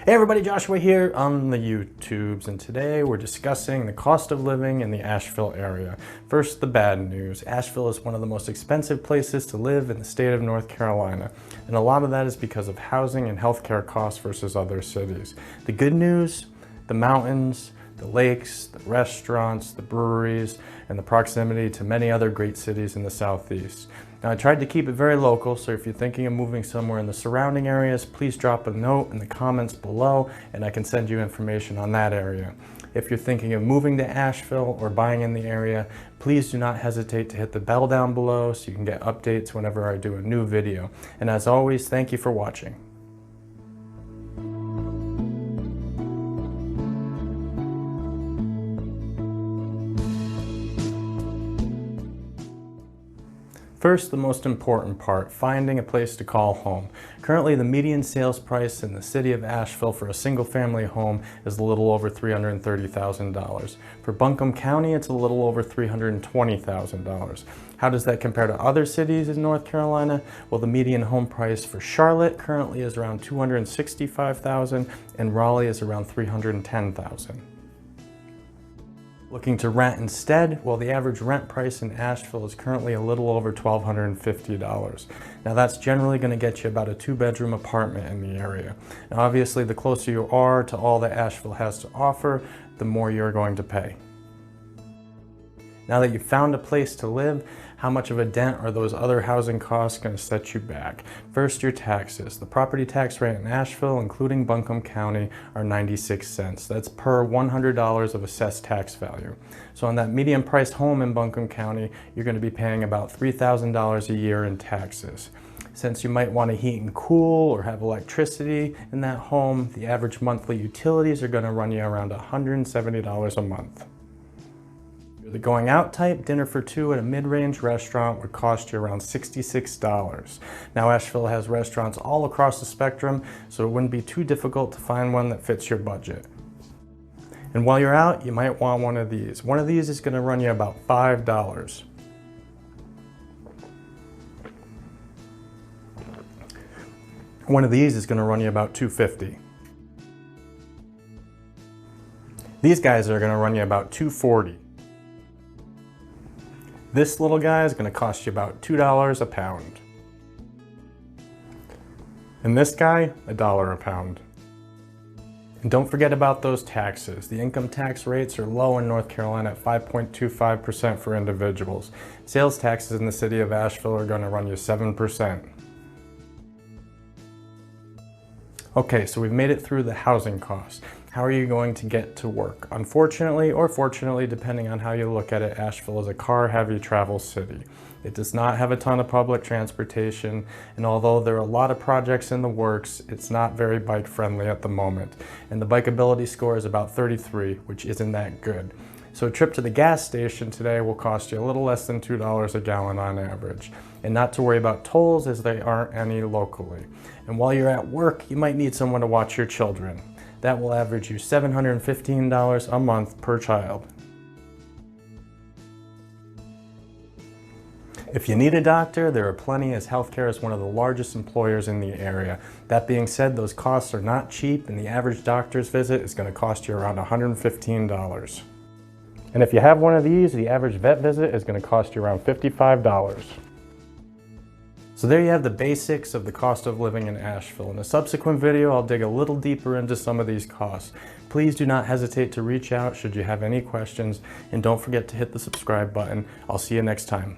Hey everybody, Joshua here on the YouTubes, and today we're discussing the cost of living in the Asheville area. First, the bad news. Asheville is one of the most expensive places to live in the state of North Carolina, and a lot of that is because of housing and healthcare costs versus other cities. The good news, the mountains, the lakes, the restaurants, the breweries, and the proximity to many other great cities in the southeast. Now, I tried to keep it very local, so if you're thinking of moving somewhere in the surrounding areas, please drop a note in the comments below and I can send you information on that area. If you're thinking of moving to Asheville or buying in the area, please do not hesitate to hit the bell down below so you can get updates whenever I do a new video. And as always, thank you for watching. First, the most important part, finding a place to call home. Currently, the median sales price in the city of Asheville for a single-family home is a little over $330,000. For Buncombe County, it's a little over $320,000. How does that compare to other cities in North Carolina? Well, the median home price for Charlotte currently is around $265,000, and Raleigh is around $310,000. Looking to rent instead? Well, the average rent price in Asheville is currently a little over $1,250. Now that's generally going to get you about a 2-bedroom apartment in the area. Now obviously the closer you are to all that Asheville has to offer, the more you're going to pay. Now that you've found a place to live, how much of a dent are those other housing costs going to set you back? First, your taxes. The property tax rate in Asheville, including Buncombe County, are 96 cents. That's per $100 of assessed tax value. So on that medium priced home in Buncombe County, you're going to be paying about $3,000 a year in taxes. Since you might want to heat and cool or have electricity in that home, the average monthly utilities are going to run you around $170 a month. The going out type, dinner for two at a mid-range restaurant would cost you around $66. Now Asheville has restaurants all across the spectrum, so it wouldn't be too difficult to find one that fits your budget. And while you're out, you might want one of these. One of these is going to run you about $5. One of these is going to run you about $2.50. These guys are going to run you about $2.40. This little guy is going to cost you about $2 a pound. And this guy, $1 a pound. And don't forget about those taxes. The income tax rates are low in North Carolina at 5.25% for individuals. Sales taxes in the city of Asheville are going to run you 7%. Okay, so we've made it through the housing costs. How are you going to get to work? Unfortunately, or fortunately, depending on how you look at it, Asheville is a car-heavy travel city. It does not have a ton of public transportation, and although there are a lot of projects in the works, it's not very bike-friendly at the moment. And the bikeability score is about 33, which isn't that good. So a trip to the gas station today will cost you a little less than $2 a gallon on average. And not to worry about tolls, as there aren't any locally. And while you're at work, you might need someone to watch your children. That will average you $715 a month per child. If you need a doctor, there are plenty, as healthcare is one of the largest employers in the area. That being said, those costs are not cheap, and the average doctor's visit is going to cost you around $115. And if you have one of these, the average vet visit is going to cost you around $55. So there you have the basics of the cost of living in Asheville. In a subsequent video, I'll dig a little deeper into some of these costs. Please do not hesitate to reach out should you have any questions, and don't forget to hit the subscribe button. I'll see you next time.